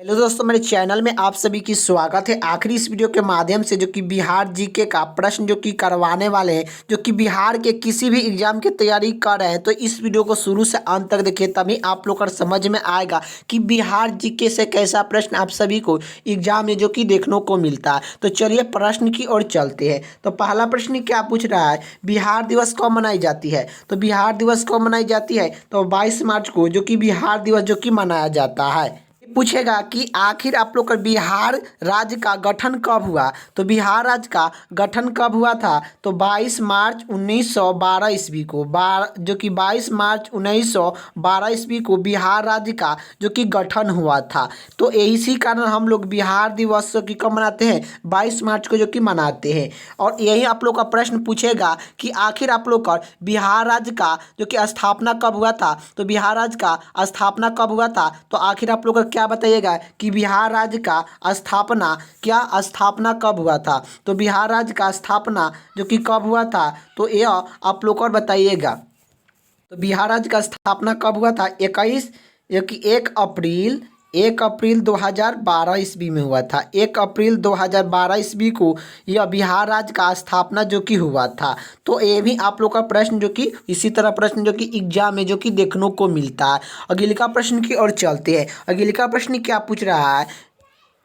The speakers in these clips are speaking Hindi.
हेलो दोस्तों, मेरे चैनल में आप सभी की स्वागत है। आखिरी इस वीडियो के माध्यम से जो कि बिहार जीके का प्रश्न जो कि करवाने वाले हैं, जो कि बिहार के किसी भी एग्जाम की तैयारी कर रहे हैं, तो इस वीडियो को शुरू से अंत तक देखिए, तभी आप लोग को समझ में आएगा कि बिहार जीके से कैसा प्रश्न आप सभी को एग्जाम में जो कि देखने को मिलता है। तो चलिए प्रश्न की ओर चलते हैं। तो पहला प्रश्न क्या पूछ रहा है, बिहार दिवस कब मनाई जाती है? तो बिहार दिवस कब मनाई जाती है? तो 22 मार्च को जो कि बिहार दिवस जो कि मनाया जाता है। पूछेगा कि आखिर आप लोग का बिहार राज्य का गठन कब हुआ? तो बिहार राज्य का गठन कब हुआ था? तो 22 मार्च 1912 ईस्वी को, जो कि 22 मार्च 1912 ईस्वी को बिहार राज्य का जो कि गठन हुआ था। तो इसी कारण हम लोग बिहार दिवस जो कि कब मनाते हैं? 22 मार्च को जो कि मनाते हैं। और यही आप लोग का प्रश्न पूछेगा कि आखिर आप लोग का बिहार राज्य का जो कि स्थापना कब हुआ था? तो बिहार राज्य का स्थापना कब हुआ था? तो आखिर आप लोग का क्या बताइएगा कि बिहार राज्य का स्थापना कब हुआ था? तो बिहार राज्य का स्थापना जो कि कब हुआ था, तो यह आप लोग और बताइएगा। तो बिहार राज्य का स्थापना कब हुआ था? 1 अप्रैल 2012 ईस्वी में हुआ था। 1 अप्रैल 2012 ईस्वी को यह बिहार राज्य का स्थापना जो कि हुआ था। तो ये भी आप लोग का प्रश्न जो कि इसी तरह प्रश्न जो कि एग्जाम में जो कि देखने को मिलता है। अगले का प्रश्न की ओर चलते हैं। अगले का प्रश्न क्या पूछ रहा है,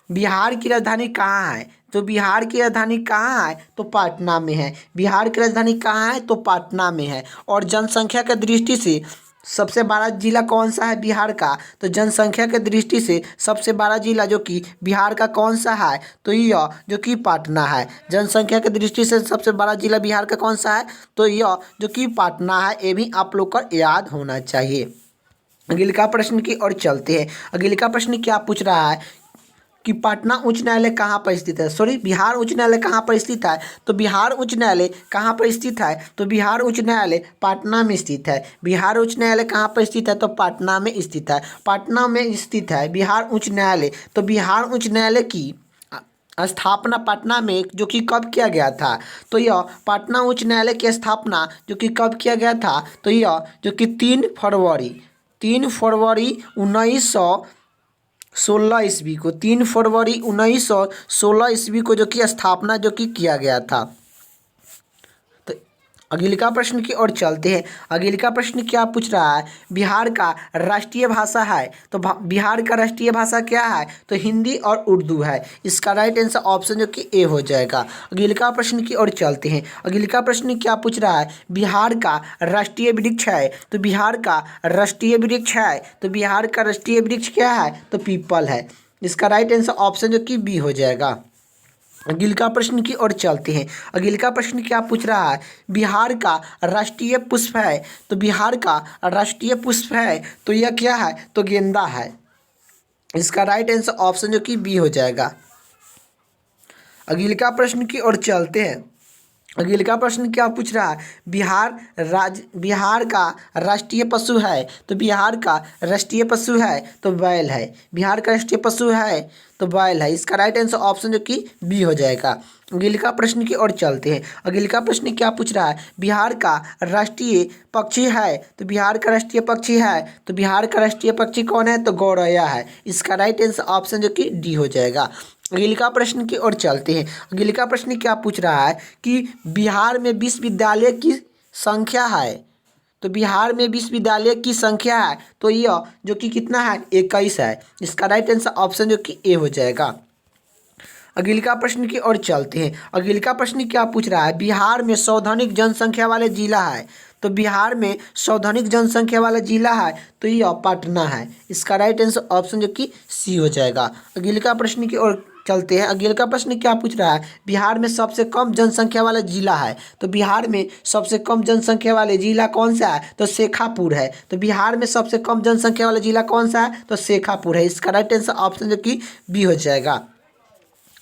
बिहार की राजधानी कहाँ है? तो बिहार की राजधानी कहाँ है? तो पटना में है। बिहार की राजधानी कहाँ है? तो पटना में है। और जनसंख्या की दृष्टि से सबसे बड़ा जिला कौन सा है बिहार का? तो जनसंख्या की दृष्टि से सबसे बड़ा जिला जो कि बिहार का कौन सा है? तो यह जो कि पटना है। जनसंख्या की दृष्टि से सबसे बड़ा जिला बिहार का कौन सा है? तो यह जो कि पटना है। ये भी आप लोग को याद होना चाहिए। अगले का प्रश्न की ओर चलते हैं। अगले का प्रश्न क्या पूछ रहा है कि पटना उच्च न्यायालय कहाँ पर स्थित है? बिहार उच्च न्यायालय कहाँ पर स्थित है? तो बिहार उच्च न्यायालय कहाँ पर स्थित है? तो बिहार उच्च न्यायालय पटना में स्थित है। बिहार उच्च न्यायालय कहाँ पर स्थित है? तो पटना में स्थित है। पटना में स्थित है बिहार उच्च न्यायालय। तो बिहार उच्च न्यायालय की स्थापना पटना में जो कि कब किया गया था? तो यह पटना उच्च न्यायालय की स्थापना जो कि कब किया गया था? तो यह जो कि 3 फरवरी 1916 ईस्वी को, 3 फरवरी 1916 ईस्वी को जो कि स्थापना जो कि किया गया था। तो अगले का प्रश्न की ओर चलते हैं। अगले का प्रश्न क्या पूछ रहा है, बिहार का राष्ट्रीय भाषा है? तो बिहार का राष्ट्रीय भाषा क्या है? तो हिंदी और उर्दू है। इसका राइट आंसर ऑप्शन जो कि ए हो जाएगा। अगले का प्रश्न की ओर चलते हैं। अगले का प्रश्न क्या पूछ रहा है, बिहार का राष्ट्रीय वृक्ष है? तो बिहार का राष्ट्रीय वृक्ष है। तो बिहार का राष्ट्रीय वृक्ष क्या है? तो पीपल है। इसका राइट आंसर ऑप्शन जो कि बी हो जाएगा। अगले का प्रश्न की ओर चलते हैं। अगले का प्रश्न क्या पूछ रहा है, बिहार का राष्ट्रीय पुष्प है? तो बिहार का राष्ट्रीय पुष्प है तो यह क्या है? तो गेंदा है। इसका राइट आंसर ऑप्शन जो कि बी हो जाएगा। अगले का प्रश्न की ओर चलते हैं। अगले का प्रश्न क्या पूछ रहा है, बिहार का राष्ट्रीय पशु है? तो बिहार का राष्ट्रीय पशु है तो बैल है। बिहार का राष्ट्रीय पशु है तो बैल है। इसका राइट आंसर ऑप्शन जो कि बी हो जाएगा। अगले का प्रश्न की ओर चलते हैं। अगले का प्रश्न क्या पूछ रहा है, बिहार का राष्ट्रीय पक्षी है? तो बिहार का राष्ट्रीय पक्षी है तो बिहार का राष्ट्रीय पक्षी कौन है? तो गौरैया है। इसका राइट आंसर ऑप्शन जो कि डी हो जाएगा। अगले का प्रश्न की ओर चलते हैं। अगले का प्रश्न क्या पूछ रहा है कि बिहार में विश्वविद्यालय की संख्या है? तो बिहार में विश्वविद्यालय की संख्या है तो यह जो कि कितना है? 21 है। इसका राइट आंसर ऑप्शन जो कि ए हो जाएगा। अगले का प्रश्न की ओर चलते हैं। अगले का प्रश्न क्या पूछ रहा है, बिहार में सर्वाधिक जनसंख्या वाले जिला है? तो बिहार में सर्वाधिक जनसंख्या वाला जिला है तो यह पटना है। इसका राइट आंसर ऑप्शन जो कि सी हो जाएगा। अगले का प्रश्न की ओर चलते हैं। अगले का प्रश्न क्या पूछ रहा है, बिहार में सबसे कम जनसंख्या वाला जिला है? तो बिहार में सबसे कम जनसंख्या वाले जिला कौन सा है? तो शेखापुर है। तो बिहार में सबसे कम जनसंख्या वाला जिला कौन सा है? तो शेखापुर है। इसका राइट आंसर ऑप्शन जो कि बी हो जाएगा।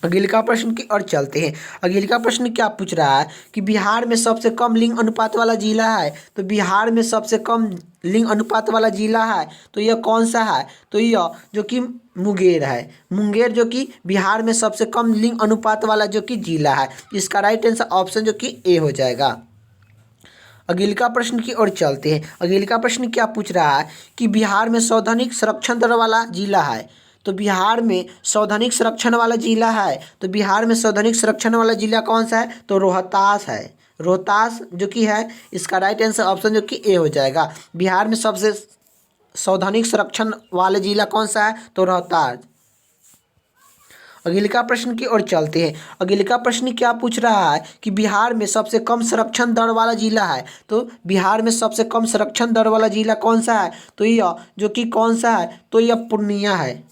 अगले का प्रश्न की ओर चलते हैं। अगले का प्रश्न क्या पूछ रहा है कि बिहार में सबसे कम लिंग अनुपात वाला जिला है? तो बिहार में सबसे कम लिंग अनुपात वाला जिला है तो यह कौन सा है? तो यह जो कि मुंगेर है। मुंगेर जो कि बिहार में सबसे कम लिंग अनुपात वाला जो कि जिला है। इसका राइट आंसर ऑप्शन जो कि ए हो जाएगा। अगले का प्रश्न की ओर चलते हैं। अगले का प्रश्न क्या पूछ रहा है कि बिहार में सर्वाधिक संरक्षण दर वाला जिला है? तो बिहार में सौधानिक संरक्षण वाला जिला है, तो बिहार में सौधानिक संरक्षण वाला जिला कौन सा है, तो रोहतास है। रोहतास जो कि है इसका राइट आंसर ऑप्शन जो कि ए हो जाएगा। बिहार में सबसे सौधानिक संरक्षण वाले जिला कौन सा है, तो रोहतास। अगले का प्रश्न की ओर चलते हैं। अगले का प्रश्न क्या पूछ रहा है कि बिहार में सबसे कम संरक्षण दर वाला जिला है, तो बिहार में सबसे कम संरक्षण दर वाला जिला कौन सा है, तो यह जो कि कौन सा है, तो यह पूर्णिया है।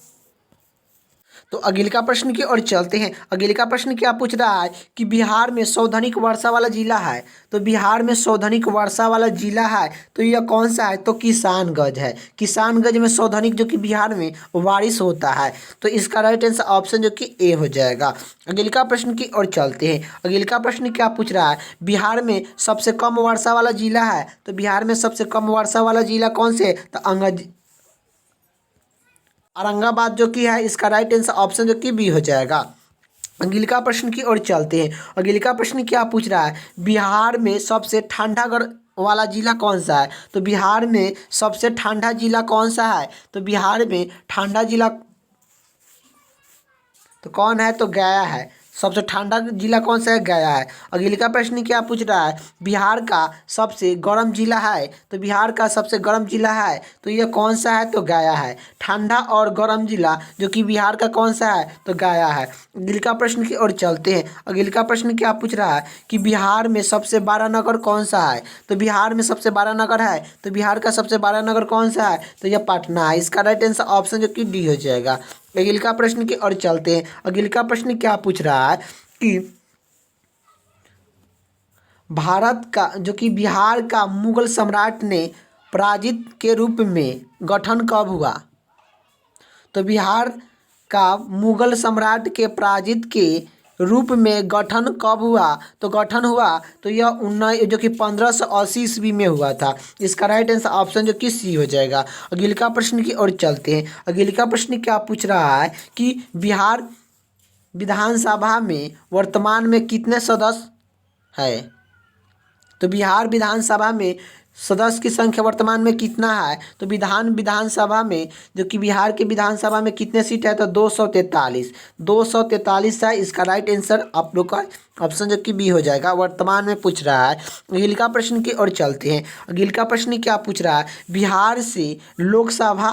तो अगले का प्रश्न की ओर चलते हैं। अगले का प्रश्न क्या पूछ रहा है कि बिहार में सौधानिक वर्षा वाला जिला है, तो बिहार में सौधानिक वर्षा वाला जिला है, तो यह कौन सा है, तो किसानगंज है। किसानगंज में सौधानिक जो कि बिहार में बारिश होता है, तो इसका राइट आंसर ऑप्शन जो कि ए हो जाएगा। अगले का प्रश्न की ओर चलते हैं। अगले का प्रश्न क्या पूछ रहा है, बिहार में सबसे कम वर्षा वाला जिला है, तो बिहार में सबसे कम वर्षा वाला जिला कौन से है, तो औरंगाबाद जो कि है इसका राइट आंसर ऑप्शन जो कि बी हो जाएगा। अगले का प्रश्न की ओर चलते हैं। अगले का प्रश्न क्या पूछ रहा है, बिहार में सबसे ठंडा वाला जिला कौन सा है, तो बिहार में सबसे ठंडा जिला कौन सा है, तो बिहार में ठंडा जिला तो कौन है, तो गया है। सबसे ठंडा जिला कौन सा है, गया है। अगले का प्रश्न क्या पूछ रहा है, बिहार का सबसे गर्म जिला है, तो बिहार का सबसे गर्म जिला है, तो यह कौन सा है, तो गया है। ठंडा और गर्म जिला जो कि बिहार का कौन सा है, तो गया है। अगले का प्रश्न की ओर चलते हैं। अगले का प्रश्न क्या पूछ रहा है कि बिहार में सबसे बड़ा नगर कौन सा है, तो बिहार में सबसे बड़ा नगर है, तो बिहार का सबसे बड़ा नगर कौन सा है, तो यह पटना है। इसका राइट आंसर ऑप्शन जो कि डी हो जाएगा। अगले का प्रश्न की ओर चलते हैं। अगले का प्रश्न क्या पूछ रहा है कि भारत का जो कि बिहार का मुगल सम्राट ने पराजित के रूप में गठन कब हुआ, तो बिहार का मुगल सम्राट के पराजित के रूप में गठन कब हुआ, तो गठन हुआ तो यह 19 जो कि 1580 ईस्वी में हुआ था। इसका राइट आंसर ऑप्शन जो कि सी हो जाएगा। अगले का प्रश्न की ओर चलते हैं। अगले का प्रश्न क्या पूछ रहा है कि बिहार विधानसभा में वर्तमान में कितने सदस्य है, तो बिहार विधानसभा में सदस्य की संख्या वर्तमान में कितना है, तो विधानसभा में जो कि बिहार के विधानसभा में कितने सीट है, तो 243 है। इसका राइट आंसर आप लोग का ऑप्शन जो कि बी हो जाएगा। वर्तमान में पूछ रहा है। अगले का प्रश्न की ओर चलते हैं। अगले का प्रश्न क्या पूछ रहा है, बिहार से लोकसभा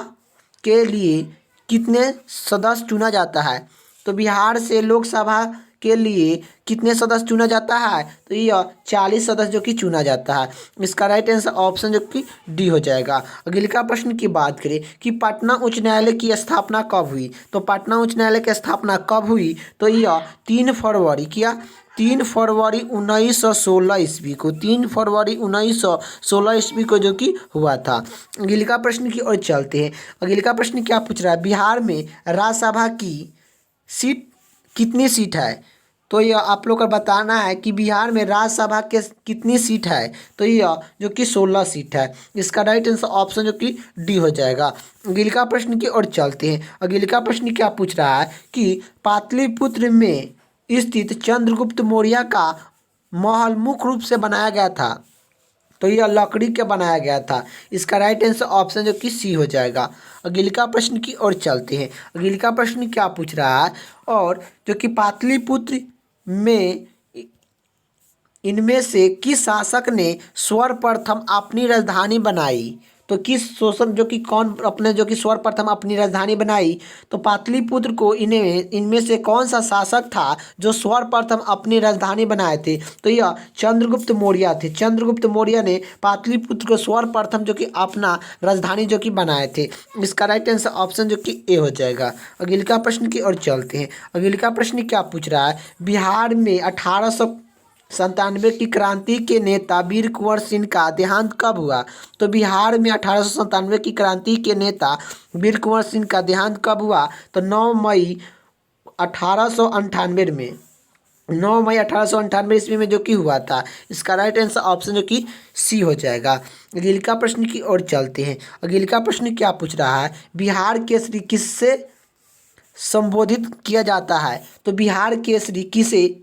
के लिए कितने सदस्य चुना जाता है, तो बिहार से लोकसभा के लिए कितने सदस्य चुना जाता है, तो यह 40 सदस्य जो कि चुना जाता है। इसका राइट आंसर ऑप्शन जो कि डी हो जाएगा। अगले का प्रश्न की बात करें कि पटना उच्च न्यायालय की स्थापना कब हुई, तो पटना उच्च न्यायालय की स्थापना कब हुई, तो यह 3 फरवरी 1916 ईस्वी को 3 फरवरी 1916 ईस्वी को जो कि हुआ था। अगले का प्रश्न की ओर चलते हैं। अगले का प्रश्न क्या पूछ रहा है, बिहार में राज्यसभा की सीट कितनी सीट है, तो यह आप लोग को बताना है कि बिहार में राज्यसभा के कितनी सीट है, तो यह जो कि 16 सीट है। इसका राइट आंसर ऑप्शन जो कि डी हो जाएगा। अगले का प्रश्न की ओर चलते हैं। अगले का प्रश्न क्या पूछ रहा है कि पाटलिपुत्र में स्थित चंद्रगुप्त मौर्य का महल मुख्य रूप से बनाया गया था, तो यह लकड़ी के बनाया गया था। इसका राइट आंसर ऑप्शन जो कि सी हो जाएगा। अगले का प्रश्न की ओर चलते हैं। अगले का प्रश्न क्या पूछ रहा है, और जो कि पाटलिपुत्र में इनमें से किस शासक ने सर्वप्रथम अपनी राजधानी बनाई, तो किस शासक जो कि कौन अपने जो कि सर्वप्रथम अपनी राजधानी बनाई, तो पाटलिपुत्र को इनमें से कौन सा शासक था जो सर्वप्रथम अपनी राजधानी बनाए थे, तो यह चंद्रगुप्त मौर्य थे। चंद्रगुप्त मौर्य ने पाटलिपुत्र को सर्वप्रथम जो कि अपना राजधानी जो कि बनाए थे। इसका राइट आंसर ऑप्शन जो कि ए हो जाएगा। अगले का प्रश्न की ओर चलते हैं। अगले का प्रश्न क्या पूछ रहा है, बिहार में 1897 की क्रांति के नेता वीर कुंवर सिंह का देहांत कब हुआ, तो बिहार में 1897 की क्रांति के नेता वीर कुंवर सिंह का देहांत कब हुआ, तो 9 मई 1898 में 9 मई 1898 ईस्वी में जो कि हुआ था। इसका राइट आंसर ऑप्शन जो कि सी हो जाएगा। अगले का प्रश्न की ओर चलते हैं। अगले का प्रश्न क्या पूछ रहा है, बिहार केसरी किससे संबोधित किया जाता है, तो बिहार केसरी किसे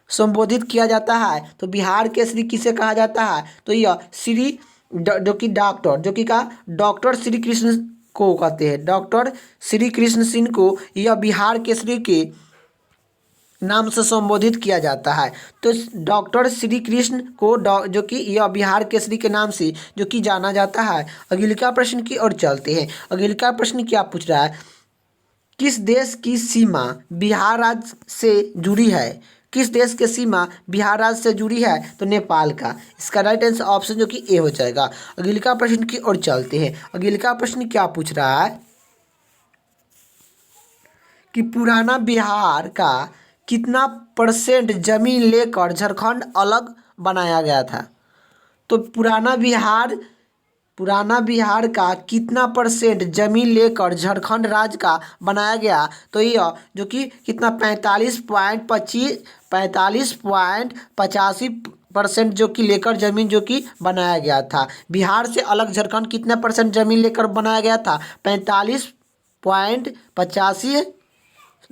संबोधित किया जाता है, तो बिहार केसरी किसे कहा जाता है, तो यह श्री जो कि डॉक्टर जो कि का डॉक्टर श्री कृष्ण को कहते हैं। डॉक्टर श्री कृष्ण सिंह को यह बिहार केसरी के नाम से संबोधित किया जाता है। तो डॉक्टर श्री कृष्ण को जो कि यह बिहार केसरी के नाम से जो कि जाना जाता है। अगला प्रश्न की ओर चलते हैं। अगला प्रश्न क्या पूछ रहा है, किस देश की सीमा बिहार राज्य से जुड़ी है? किस देश की सीमा बिहार राज्य से जुड़ी है? तो नेपाल का। इसका राइट आंसर ऑप्शन जो कि ए हो जाएगा। अगला प्रश्न की ओर चलते हैं। अगला प्रश्न क्या पूछ रहा है कि पुराना बिहार का कितना परसेंट जमीन लेकर झारखंड अलग बनाया गया था? तो पुराना बिहार का कितना परसेंट जमीन लेकर झारखंड राज्य का बनाया गया? तो यह जो कि कितना 45.85% जो कि लेकर जमीन जो कि बनाया गया था। बिहार से अलग झारखंड कितना परसेंट जमीन लेकर बनाया गया था? 45.85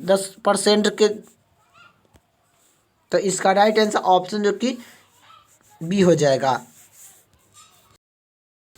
10% के। तो इसका राइट आंसर ऑप्शन जो कि बी हो जाएगा।